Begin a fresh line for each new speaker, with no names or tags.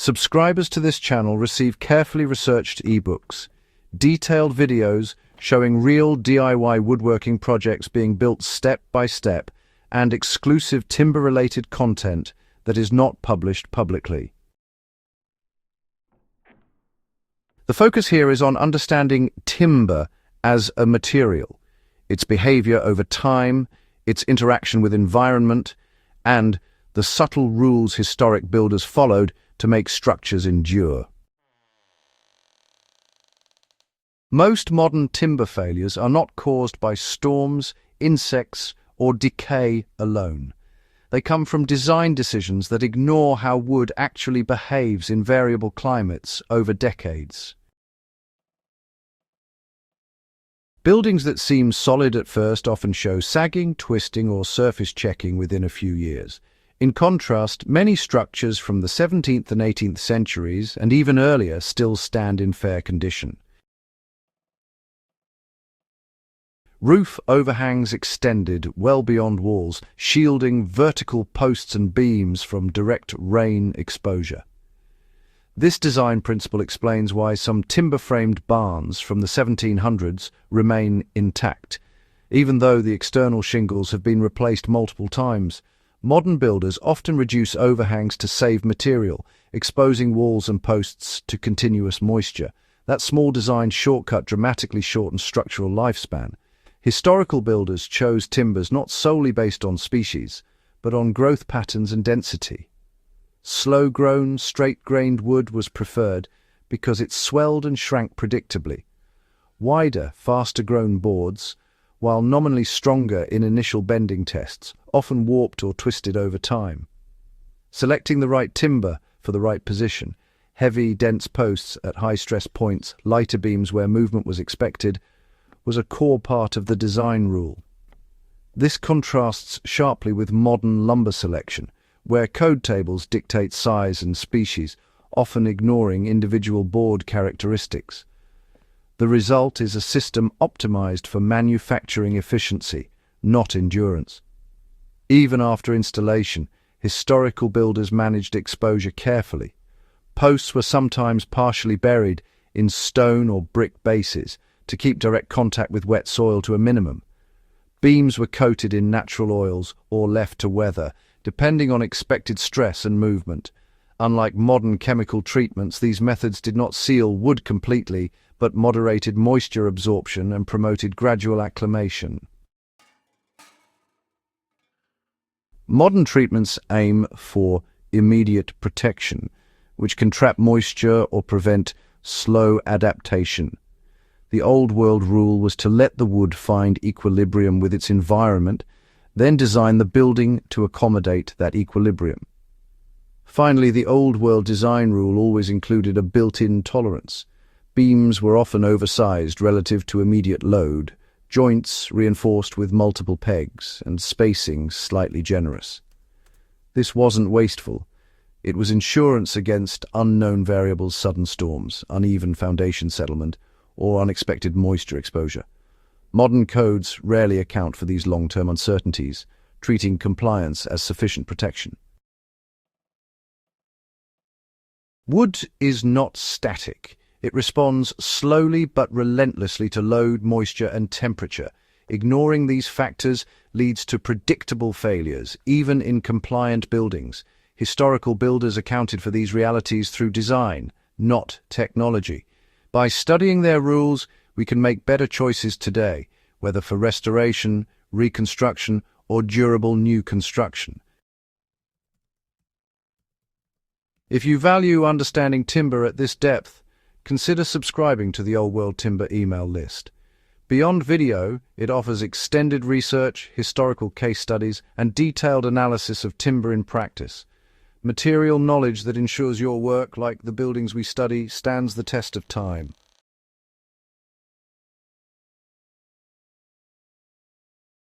Subscribers to this channel receive carefully researched ebooks, detailed videos showing real DIY woodworking projects being built step by step, and exclusive timber-related content that is not published publicly. The focus here is on understanding timber as a material, its behavior over time, its interaction with environment, and the subtle rules historic builders followed to make structures endure. Most modern timber failures are not caused by storms, insects, or decay alone. They come from design decisions that ignore how wood actually behaves in variable climates over decades. Buildings that seem solid at first often show sagging, twisting, or surface checking within a few years. In contrast, many structures from the 17th and 18th centuries, and even earlier, still stand in fair condition. Roof overhangs extended well beyond walls, shielding vertical posts and beams from direct rain exposure. This design principle explains why some timber-framed barns from the 1700s remain intact. Even though the external shingles have been replaced multiple times, modern builders often reduce overhangs to save material, exposing walls and posts to continuous moisture. That small design shortcut dramatically shortens structural lifespan. Historical builders chose timbers not solely based on species, but on growth patterns and density. Slow-grown, straight-grained wood was preferred because it swelled and shrank predictably. Wider, faster-grown boards, while nominally stronger in initial bending tests, often warped or twisted over time. Selecting the right timber for the right position, heavy, dense posts at high-stress points, lighter beams where movement was expected, was a core part of the design rule. This contrasts sharply with modern lumber selection, where code tables dictate size and species, often ignoring individual board characteristics. The result is a system optimized for manufacturing efficiency, not endurance. Even after installation, historical builders managed exposure carefully. Posts were sometimes partially buried in stone or brick bases to keep direct contact with wet soil to a minimum. Beams were coated in natural oils or left to weather, depending on expected stress and movement. Unlike modern chemical treatments, these methods did not seal wood completely, but moderated moisture absorption and promoted gradual acclimation. Modern treatments aim for immediate protection, which can trap moisture or prevent slow adaptation. The old world rule was to let the wood find equilibrium with its environment, then design the building to accommodate that equilibrium. Finally, the old world design rule always included a built-in tolerance. Beams were often oversized relative to immediate load, joints reinforced with multiple pegs, and spacing slightly generous. This wasn't wasteful. It was insurance against unknown variables, sudden storms, uneven foundation settlement, or unexpected moisture exposure. Modern codes rarely account for these long-term uncertainties, treating compliance as sufficient protection. Wood is not static. It responds slowly but relentlessly to load, moisture, and temperature. Ignoring these factors leads to predictable failures, even in compliant buildings. Historical builders accounted for these realities through design, not technology. By studying their rules, we can make better choices today, whether for restoration, reconstruction, or durable new construction. If you value understanding timber at this depth, consider subscribing to the Old World Timber email list. Beyond video, it offers extended research, historical case studies, and detailed analysis of timber in practice. Material knowledge that ensures your work, like the buildings we study, stands the test of time.